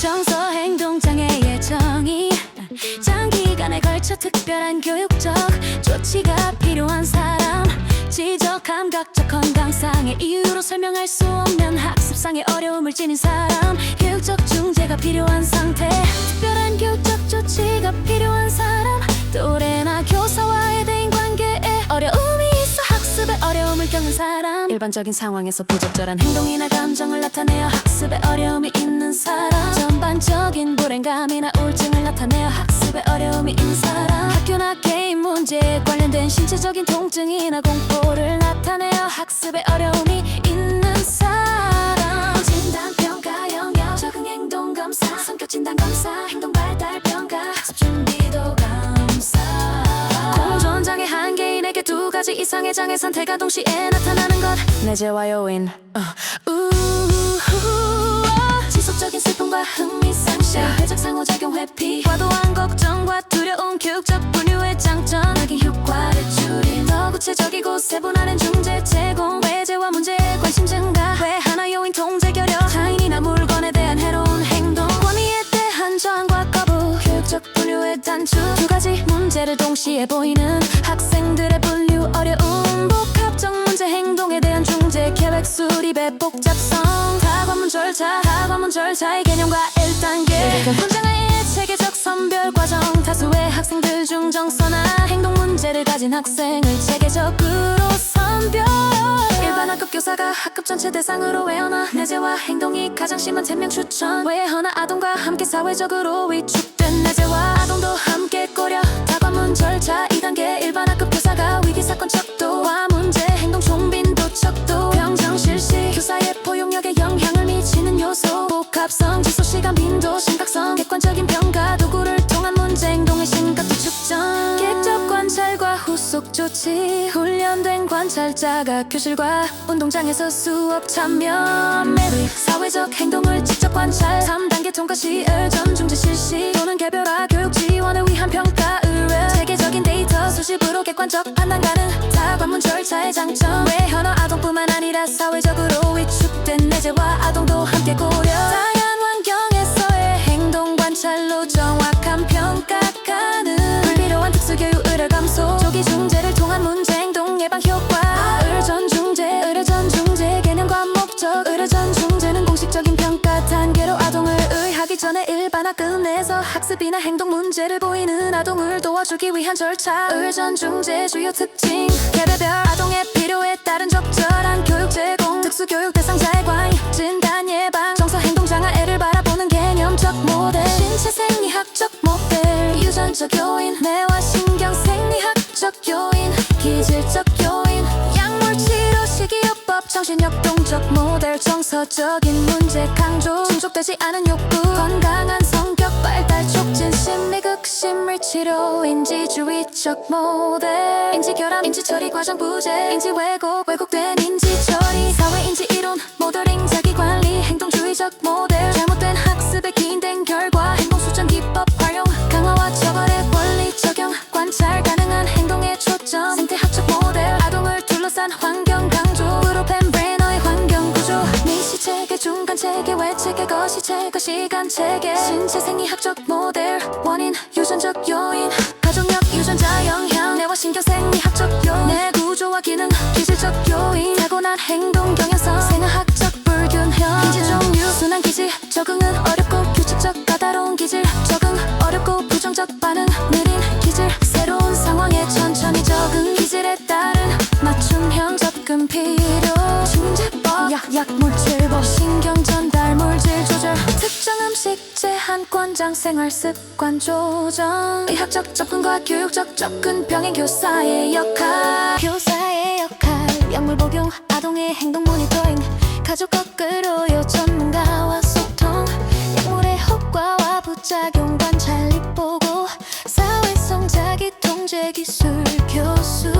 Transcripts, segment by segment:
정서 행동장애의 정의, 장기간에 걸쳐 특별한 교육적 조치가 필요한 사람, 지적 감각적 건강상의 이유로 설명할 수 없는 학습상의 어려움을 지닌 사람, 교육적 중재가 필요한 상태, 특별한 교육적 조치가 필요한 사람, 또래나 교사와의 대인관계에 어려움이 있어 학습에 어려움을 겪는 사람, 일반적인 상황에서 부적절한 행동이나 감정을 나타내어 학습에 어려움이 있는 사람, 전반적인 불행감이나 우울증을 나타내어 학습에 어려움이 있는 사람, 학교나 게임 문제에 관련된 신체적인 통증이나 공포를 나타내어 학습에 어려움이 있는 사람, 진단평가 영역, 적응행동검사, 성격진단검사, 행동발달평가, 학습준비도 감사, 공존장애 한 개인에게 두 가지 이상의 장애 상태가 동시에 나타나는 것, 내재와 요인, 지속적인 슬픔과 흥미상실, 회적 상호작용 회피, 과도한 걱정과 두려움, 교육적 분류의 장점, 확인 효과를 줄인 더 구체적이고 세분화된 중재 제공, 외제와 문제에 관심 증가, 회하나 요인 통제 결여, 타인이나 물건에 대한 해로운 행동, 권위에 대한 저항과 거부, 교육적 분류의 단축, 두 가지 문제를 동시에 보이는 학생들의 분류 어려움, 복합적 문제 행동에 대한 중재 계획 수립의 복잡성, 다관문 절차의 개념과 1단계, 훈장의 체계적 선별 과정, 다수의 학생들 중 정서나 행동 문제를 가진 학생을 체계적으로 선별, 일반 학급 교사가 학급 전체 대상으로 외어나 내재와 행동이 가장 심한 10명 추천, 외어나 아동과 함께 사회적으로 위축된 내재와 아동도 함께 고려, 다관문 절차 2단계, 일반 학급 교사가 위기사건 척도와 문제 행동 총빈도 척도, 병정 실시, 교사의 포용력에 영향을 미치는 요소, 복합성, 지소시간 빈도, 심각성, 객관적인 평가 도구를 통한 문제 행동의 심각도 측정, 객적 관찰과 후속 조치, 훈련된 관찰자가 교실과 운동장에서 수업 참여, 매리 사회적 행동을 직접 관찰, 3단계 통과 시 의전 중재 실시 또는 개별화 교육 지원을 위한 평가 의뢰, 체계적인 데이터 수집으로 객관적 판단 가능, 다관문 절차의 장점, 외현어 아동뿐만 아니라 사회적으로 위축된 내재와 아동도 함께 고려, 다양한 환경에서의 행동 관찰로 정확한 평가 가능, 불필요한 특수교육 의뢰 감소, 조기 중재를 통한 문제 행동 예방 효과, 의료전 중재 개념과 목적, 의료전 중재는 공식적인 평가 단계로 아동을 의하기 전에 일반 학급 내에서 학습이나 행동 문제를 보이는 아동을 도와주기 위한 절차, 의료전 중재 주요 특징, 개별별 아동의 필요에 따른 적절한 교육 제공, 특수교육 대상자의 관여, 진단 예방, 정서 행동 장애를 바라보는 개념적 모델, 신체 생리학적 모델, 유전적 요인, 뇌와 신경 생리학적 요인, 기질적 요인, 약물 치료 식이요법, 정신역동적 모델, 정서적인 문제 강조, 충족되지 않은 욕구, 건강한 성격 발달 촉진, 심리극 심리 치료, 인지주의적 모델, 인지결함 인지처리 과정 부재, 인지 왜곡된 인지처리, 사회인지 이론 모델링, 자기관리 행동주의적 모델, 잘못된 학습에 기인된 결과 행동 수정 기법 활용, 강화와 처벌의 원리 적용, 관찰 가능한 행동에 초점, 생태학적 모델, 아동을 둘러싼 환경 강조, 프로펜 브레너의 환경 구조, 미시 체계, 중간 체계, 외체계, 거시 체계, 시간 체계, 신체 생리학적 모델, 원인 유전적 요인, 가족력 유전자 영향, 뇌와 신경 생리학적 요인, 뇌 구조와 기능 기질적 요인, 타고난 행동 경향성, 생화학적 불균형, 기질 종류, 순환 기질, 적응은 어렵고 규칙적 까다로운 기질, 적응 어렵고 부정적 반응, 느린 기질, 새로운 상황에 천천히 적응, 기질에 따른 맞춤형 접근 필요, 중재법, 약물질법, 신경 전달 물질 조절, 특정 음식 제한 권장, 생활 습관 조정, 의학적 접근과 교육적 접근, 병행 교사의 역할, 약물 복용, 아동의 행동 모니터링, 가족 거꾸로요, 전문가와 소통, 약물의 효과와 부작용 관찰 보고, 사회성 자기 통제 기술 교수,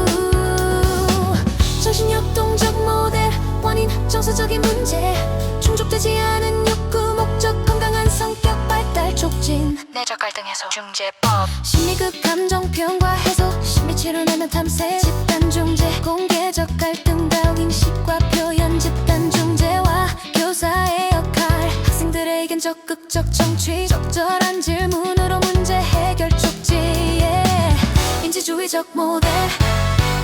정신역동적 모델, 원인 정서적인 문제, 충족되지 않은 욕구 목적, 건강한 성격 발달 촉진, 내적 갈등 해소 중재법, 심리극 감정 표현과 해소, 심리치료 내면 탐색, 집단 중재, 공개적 갈등 다운 인식과 표현, 집단 중재와 교사의 역할, 학생들에겐 적극적 정치 적절한 질문으로 문제 해결 쪽지 인지주의적 모델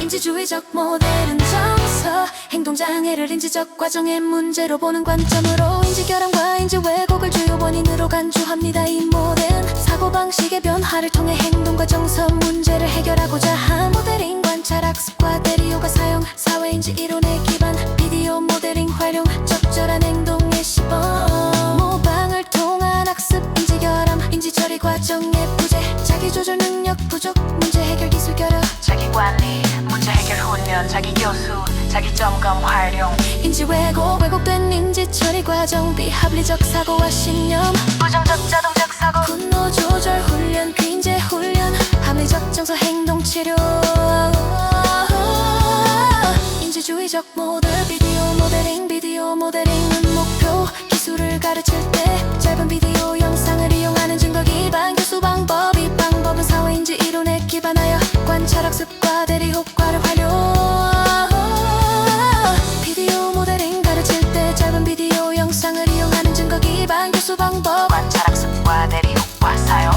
인지주의적 모델은 정서 행동장애를 인지적 과정의 문제로 보는 관점으로 인지결함과 인지왜곡을 주요 원인으로 간주합니다. 이 모델은 사고방식의 변화를 통해 행동과 정서 문제를 해결하고자 한 모델링 관찰 학습과 대리효과 사용 사회인지 이론에 기반 비디오 모델링 활용 적절한 행동의 시범 모방을 통한 학습 인지결함 인지처리 과정의 부재 자기조절 능력 부족 문제 해결 기술 결여 자기관리, 문제 해결 훈련, 자기교수, 자기점검 활용 인지왜곡 왜곡된 인지처리 과정 비합리적 사고와 신념 부정적 자동적 사고 분노 조절 훈련 균제 훈련 합리적 정서 행동 치료 인지주의적 모델 비디오 모델링은 목표 기술을 가르칠 때 짧은 비디오 영상을 이용하는 증거 기반 교수 방법 이 방법은 사회인지 이론에 기반하여 관찰 학습과 대리 효과를 활용 비디오 모델링 가르칠 때 짧은 비디오 영상을 이용하는 증거 기반 교수 방법 관찰 학습과 대리 효과 사용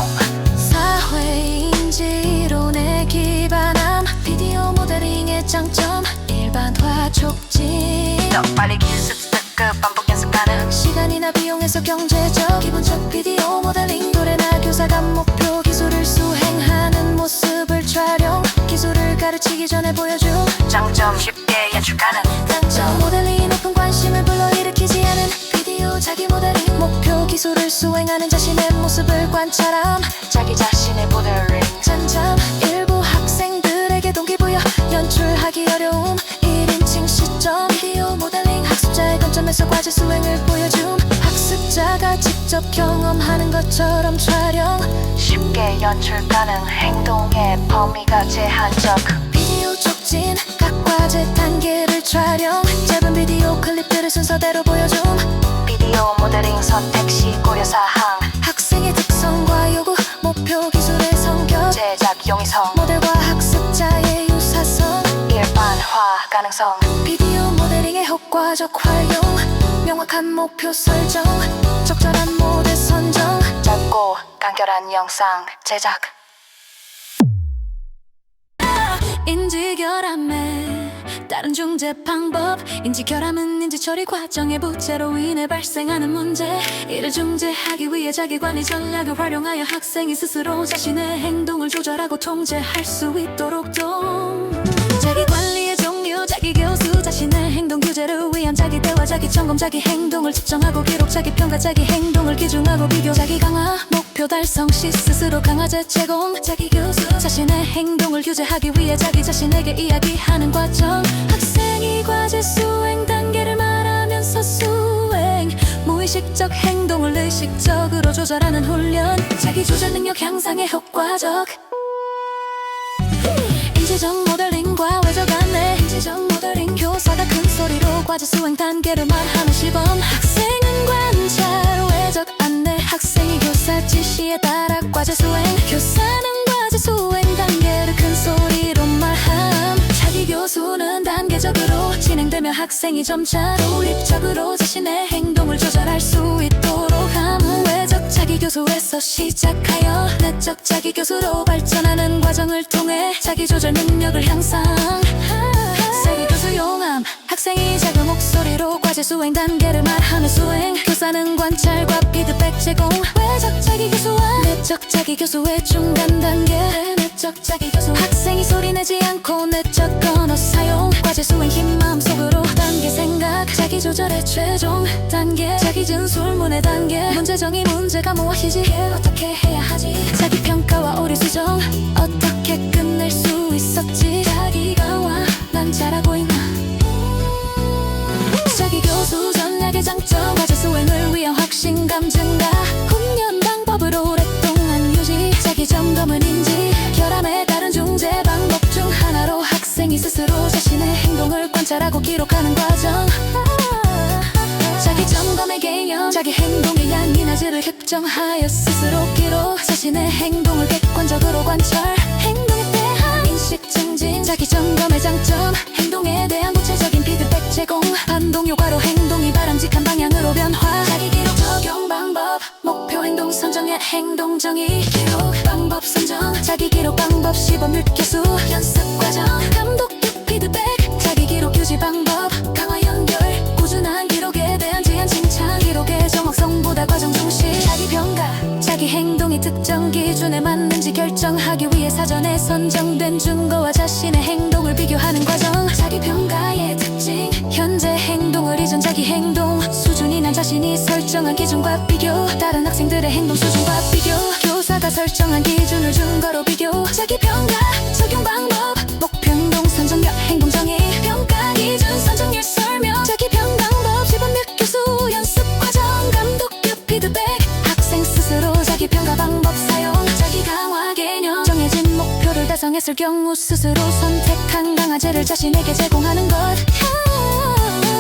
사회인지 이론에 기반함 비디오 모델링의 장점 일반화 촉진 더 빨리 기습 습득 반복 연습 가능 시간이나 비용에서 경제적 기본적 비디오 모델링 노래나 교사가 목표 기술을 수행하는 모습을 촬영 기술을 가르치기 전에 보여줌 장점 쉽게 연출 가능 단점 모델링이 높은 관심을 불러일으키지 않은 비디오 자기 모델링 목표 기술을 수행하는 자신의 모습을 관찰함 자기 자신의 모델링 장점 일부 학생들에게 동기부여 연출하기 어려움 1인칭 시점 비디오 모델링 학습자의 관점에서 과제 수행을 보여줌 학습자가 직접 경험하는 것처럼 촬영 쉽게 연출 가능 행동의 범위가 제한적 비디오 촉진 각 과제 단계를 촬영 짧은 비디오 클립들을 순서대로 보여줌 비디오 모델링 선택 시 고려사항 학생의 특성과 요구 목표 기술의 성격 제작 용이성 모델과 학습자의 유사성 일반화 가능성 비디오 모델링의 효과적 활용 명확한 목표 설정 적절한 모델 선정 짧고 간결한 영상 제작 인지결함의 다른 중재 방법 인지결함은 인지처리 과정의 부재로 인해 발생하는 문제 이를 중재하기 위해 자기관리 전략을 활용하여 학생이 스스로 자신의 행동을 조절하고 통제할 수 있도록 자기관리의 종류 자기교수 자신의 행동 규제를 위한 자기대화 자기점검 자기 행동을 측정하고 기록 자기평가 자기 행동을 기준하고 비교 자기강화 목표 달성 시 스스로 강화제 제공 자기교수 자신의 행동을 규제하기 위해 자기 자신에게 이야기하는 과정 학생이 과제 수행 단계를 말하면서 수행 무의식적 행동을 의식적으로 조절하는 훈련 자기조절 능력 향상에 효과적 인지적 모델링과 외적 안내 인지적 모델링 교사가 큰 소리로 과제 수행 단계를 말하는 시범 학생은 관찰 외적 안내 학생이 교사 지시에 따라 과제 수행 교사는 과제 수행 단계를 큰 소리로 말함 자기 교수는 단계적으로 진행되며 학생이 점차 독립적으로 자신의 행동을 조절할 수 있도록 함 외적 자기 교수에서 시작하여 내적 자기 교수로 발전하는 과정을 통해 자기 조절 능력을 향상 세계 교수 용암 학생이 작은 목소리로 과제 수행 단계를 말하며 수행 교사는 관찰과 피드백 제공 외적 자기 교수와 내적 자기 교수의 중간 단계 내적 자기 교수 학생이 소리내지 않고 내적 언어 사용 과제 수행 힘 마음속으로 단계 생각 자기 조절의 최종 단계 자기 진술문의 단계 문제 정의 문제가 무엇이지 어떻게 해야 하지 자기 평가와 오류 수정 어떻게 끝낼 수 있었지 자기 강화 난 잘하고 있나 자기 교수 전략의 장점 과제 수행을 위한 확신감 증가 훈련 방법을 오랫동안 유지 자기 점검은 인지 결함에 따른 중재 방법 중 하나로 학생이 스스로 자신의 행동을 관찰하고 기록하는 과정 자기 점검의 개념 자기 행동의 양이나 질을 측정하여 스스로 기록 자신의 행동을 객관적으로 관찰 행동에 대한 인식 증진 자기 점검의 장점 행동에 대한 구체적인 피드백 제공 반동 효과로 행동이 바람직한 방향으로 변화 자기 기록 적용 방법 목표 행동 선정의 행동 정의 기록 방법 선정 자기 기록 방법 시범 율교수 연습 과정 감독 피드백 자기 기록 유지 방법 강화 연결 꾸준한 기록에 대한 제한 칭찬 기록의 정확성보다 과정 중시 자기 평가 자기 행동이 특정 기준에 맞는지 결정하기 위해 사전에 선정된 증거와 자신의 행동을 비교하는 과정 자기 평가의 특징 현재 행동을 이전 자기 행동 수준이 난 자신이 설정한 기준과 비교 다른 학생들의 행동 수준과 비교 교사가 설정한 기준을 증거로 비교 자기 평가 적용 방법 목표 행동 선정력 행동 정의 평가 기준 선정률 설명 자기 평가 방법 시범 및 교수 연습 과정 감독 피드백 학생 스스로 자기 평가 방법 사용 자기 강화 개념 정해진 목표를 달성했을 경우 스스로 선택한 강화제를 자신에게 제공하는 것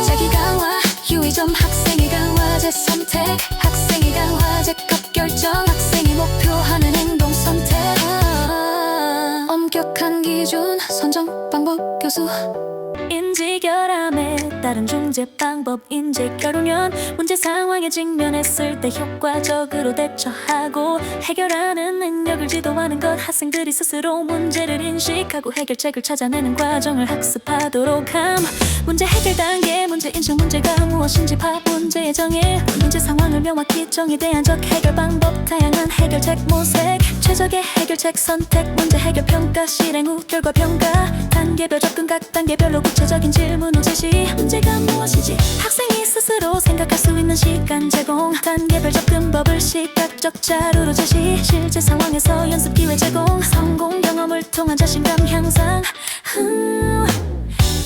자기 강화 유의점 학생이 강화제 선택 학생이 강화제 값 결정 학생이 목표하는 행동 선택 엄격한 기준 선정 방법 교수 인지 결함에 따른 중재 방법 인지 결혼연 문제 상황에 직면했을 때 효과적으로 대처하고 해결하는 능력을 지도하는 것 학생들이 스스로 문제를 인식하고 해결책을 찾아내는 과정을 학습하도록 함 문제 해결 단계 문제 인식 문제가 무엇인지 파악 문제의 정의 문제 상황을 명확히 정의 대안적 해결 방법 다양한 해결책 모색 최적의 해결책 선택 문제 해결 평가 실행 후 결과 평가 단계별 접근 각 단계별로 구체적인 질문 후 제시 문제가 무엇인지 학생이 스스로 생각할 수 있는 시간 제공 단계별 접근법을 시각적 자료로 제시 실제 상황에서 연습 기회 제공 성공 경험을 통한 자신감 향상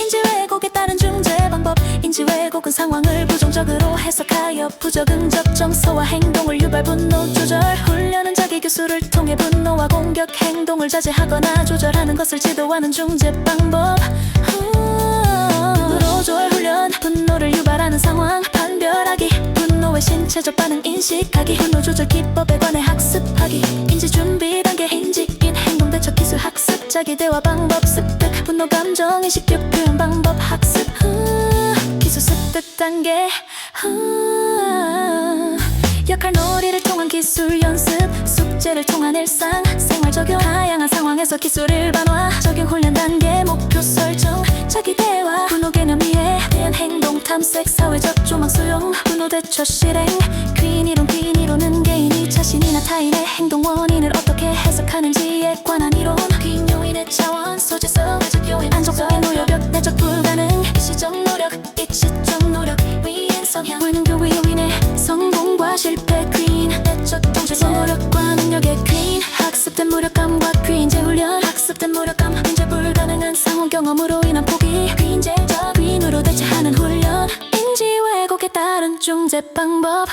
인지 왜곡에 따른 중재 방법 인지 왜곡은 상황을 부정적으로 해석하여 부적응적 정서와 행동을 유발 분노 조절 훈련은 자기 교수를 통해 분노와 공격 행동을 자제하거나 조절하는 것을 지도하는 중재 방법 분노 조절 훈련 분노를 유발하는 상황 판별하기 분노의 신체적 반응 인식하기 분노 조절 기법에 관해 학습하기 인지 준비 단계 인지인 행동 대처 기술 학습 자기 대화 방법 습득 분노 감정 인식 표현 방법 학습 기술 습득 단계 역할 놀이를 통한 기술 연습 숙제를 통한 일상 생활 적용 다양한 상황에서 기술 일반화 적용 훈련 단계 목표 설정 자기 대화 분노 개념 이해 대한 행동 탐색 사회적 조망 수용 분노 대처 실행 퀸 이론은 개인이 자신이나 타인의 행동 원인을 어떻게 해석하는지에 관한 이론 퀸 요인의 차원 소재성 내적 요인 안정성의 노여벽 내적 불가능 일시적 노력 일시적 노력 위인 성향 불능교 요인의 성공과 실패 퀸 내적 동체성 노력과 능력의 퀸 학습된 무력감과 퀸 재훈련 학습된 무력감 문제 불가능한 상호 경험으로 인한 포기 퀸 제적 퀸으로 대처하는 훈련 인지 왜곡에 따른 중재 방법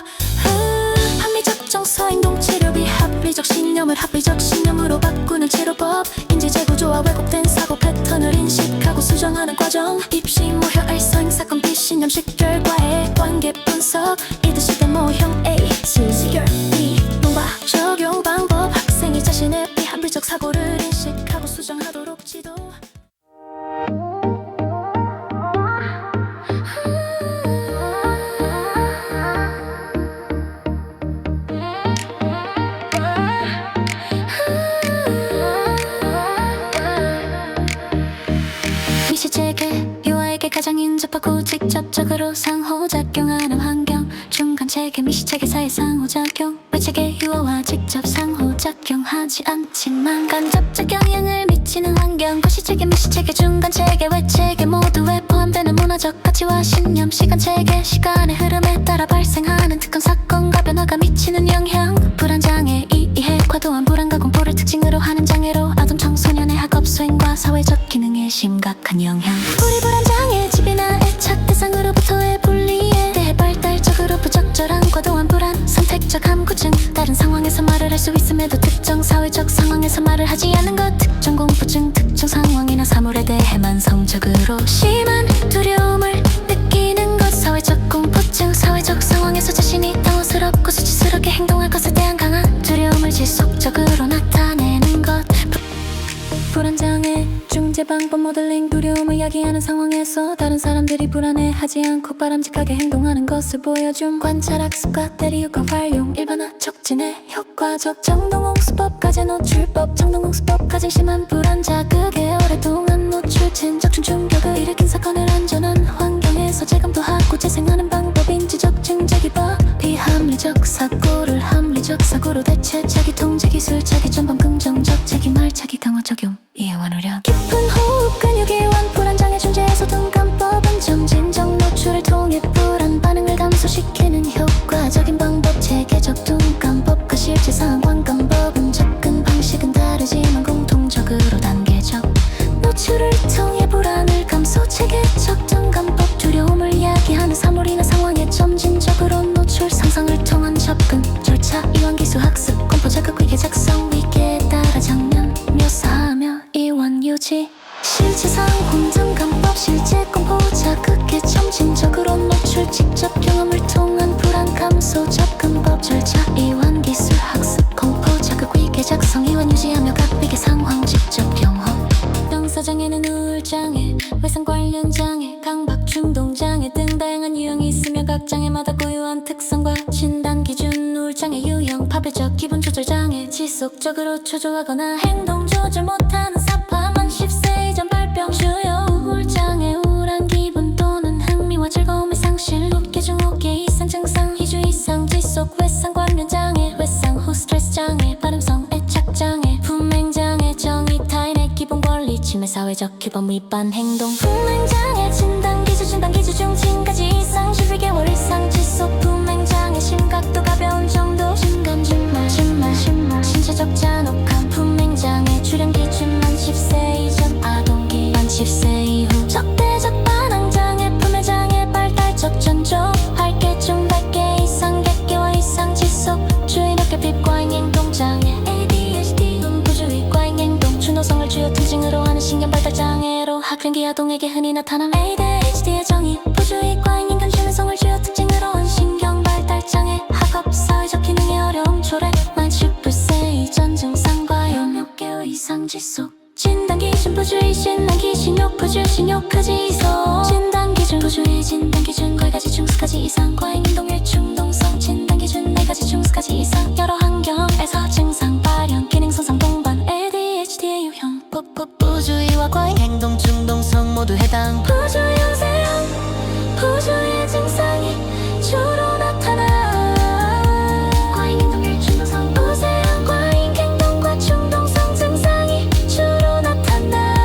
합리적 정서 행동 치료 비합리적 신념을 합리적 신념으로 바꾸는 치료법 인지 재구조와 왜곡된 사고 패턴을 인식하고 수정하는 과정 입시 모형 알선 사건 비신념식 결과의 관계 분석 이듯이 모형 A, C, C, B 논과 적용 방법 학생이 자신의 비합리적 사고를 인식하고 수정하도록 지도 미시체계 유아에게 가장 인접하고 직접적으로 상호작용하는 환경 중간체계 미시체계 사이 상호작용 외체계 유아와 직접 상호작용하지 않지만 간접적 영향을 미치는 환경 거시체계 미시체계 중간체계 외체계 모두에 포함되는 문화적 가치와 신념 시간체계 시간의 흐름에 따라 발생하는 특정 사건과 변화가 미치는 영향 불안장애 이해 과도한 불안과 공포를 특징으로 하는 장애로 아동 청소년의 학업 수행과 사회적 기능에 심각한 영향 우리 불안장애 집이나 애착 대상으로부터의 분리에 대해 발달적으로 부적절한 과도한 불안 선택적 함구증 다른 상황에서 말을 할 수 있음에도 특정 사회적 상황에서 말을 하지 않는 것 특정 공포증 특정 상황이나 사물에 대해 만성적으로 심한 두려움을 느끼는 것 사회적 공포증 사회적 상황에서 자신이 당황스럽고 수치스럽게 행동할 것에 대한 강한 두려움을 지속적으로 나타내는 것 불안장애 중재 해결책의 방법 모델링 두려움을 야기하는 상황에서 다른 사람들이 불안해하지 않고 바람직하게 행동하는 것을 보여줌 관찰 학습과 대리 효과 활용 일반화 촉진의 효과적 정동홍수법 가제 노출법 정동홍수법 가진 심한 불안 자극에 오랫동안 노출 진적중 충격을 일으킨 사건을 안전한 환경에서 재검토하고 재생하는 방법 인지적 증제기법 비합리적 사고를 합리적 사고로 대체 자기 통제 기술 자기 전방 긍정적 자기 말 자기 강화 적용 이해와 노력 깊은 호흡 근육이 완 불안장애 존재에서 둔감법은 정진적 노출을 통해 불안 반응을 감소시키는 효과적인 방법 체계적 둔감법과 실제 상황 감법은 접근 방식은 다르지만 공통적으로 단계적 노출을 통해 불안을 감소 체계적 둔감법 두려움을 야기하는 사물이나 상황에 점진적으로 노출 상상을 통한 접근 절차 이완 기술 학습 공포 자극 위계 작성 위계에 따라 장면 묘사하며 이완 유지 실제 상황 둔감법 실제 공포 자극에 점진적으로 노출 직접 경험을 통한 불안 감소 접근법 절차 이완 기술 학습 공포 자극 위계 작성 이완 유지하며 각 위계 상황 직접 경험 병사장애는 우울장애 외상 관련 장애 강박 충동장애 등 다양한 유형이 있으며 각 장애마다 고유한 특성과 진단 기준 우울장애 유형 파별적 기분 조절 장애 지속적으로 초조하거나 행동 조절 못하는 사파만 10세 이전 발병 주요 우울장애 우울한 기분 또는 흥미와 즐거움의 상실 웃게 중웃게 이상 증상 2주 이상 지속 외상 관련 장애 외상 후 스트레스 장애 발음성 애착 장애 분맹 장애 정의 타인의 기본 권리 침해 사회적 규범 위반 행동 분맹 장애 진단 기준 중 진까지 이상 12개월 이상 지속 분맹 장애 심각도 가벼운 정도 진감 진말 신체적 잔혹함 분맹 장애 출현 기준 만 10세 이전 아동기 만 10세 이후 적대적 반항 장애 분매 장애 발달적 전조 8개 중 100개 이상 100개와 이상 지속 주의 높게 빛과잉 행동 장애 ADHD 분부주의 과잉 행동 추노성을 주요 특징으로 하는 신경 발달 장애로 학령기 아동에게 흔히 나타남 ADHD의 정의 부주의 과잉 인간 주민성을 주요 특징으로 한 신경 발달 장애 학업 사회적 기능의 어려움 초래 만 10세 이전 증상과 6개월 이상 지속 진단 기준 부주의 진단 기준 욕부주 신욕하지소 진단 기준 부주의 진단 기준 거기까지 중수까지 이상 과잉 행동의 충동성 진단 기준 4가지 중수까지 이상 여러 환경에서 증상 발현 기능 손상 동반 ADHD의 유형 부주의와 과잉 행동 충동성 모두 해당 부주의 영세형 부주의 증상이 주로 나타나 과잉 행동의 충동성 우세형 과잉 행동과 충동성 증상이 주로 나타나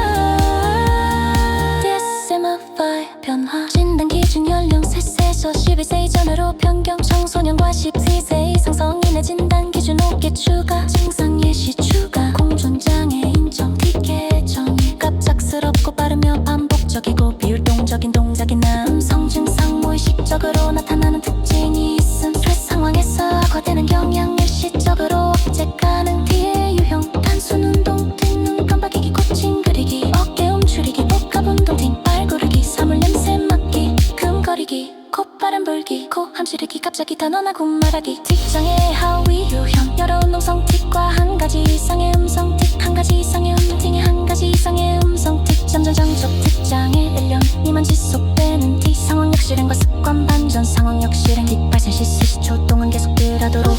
DSM-5 변화 진단 기준 연령 3세에서 11세 이전으로 변경 청소년과 12세 이상 성인의 진단 기준 5개 추가 증상 예시 추가 공존장애 인정 티켓 정의 갑작스럽고 빠르며 반복적이고 비율동적인 동작이나 음성 증상 무의식적으로 나타나는 특징이 있음 스트레스 상황에서 악화되는 경향 일시적으로 억제 가능 뒤의 유형 단순 운동 등눈 깜빡이기 코칭 그리기 어깨 움츠리기 복합 운동 등 발구르기 사물 냄새 맡기 금거리기 콧바람 불기 코 함시르기 갑자기 단언하고 말하기 틱장애 하위 유형 여러 운동성 틱과 한 가지 이상의 음성 틱 한 가지 이상의 음성 틱의 한 가지 이상의 음성 틱 점전장적 틱장애 1년 미만 지속되는 틱 상황 역실행과 습관 반전 상황 역실행 틱 발생 시 수시초 동안 계속되라도록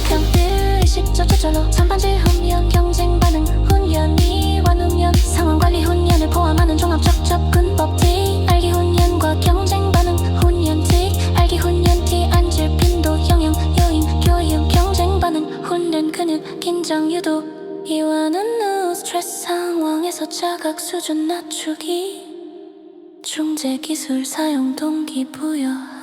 의식적 저절로 찬반지 훈련 경쟁 반응 훈련 이완 훈련 상황 관리 훈련을 포함하는 종합적 접근법 틱 알기 훈련과 경쟁 반응 훈련 틱 알기 훈련 틱 앉을 빈도 영역 요인 교육 경쟁 반응 훈련 근육 긴장 유도 이완은 후 스트레스 상황에서 자각 수준 낮추기 중재 기술 사용 동기부여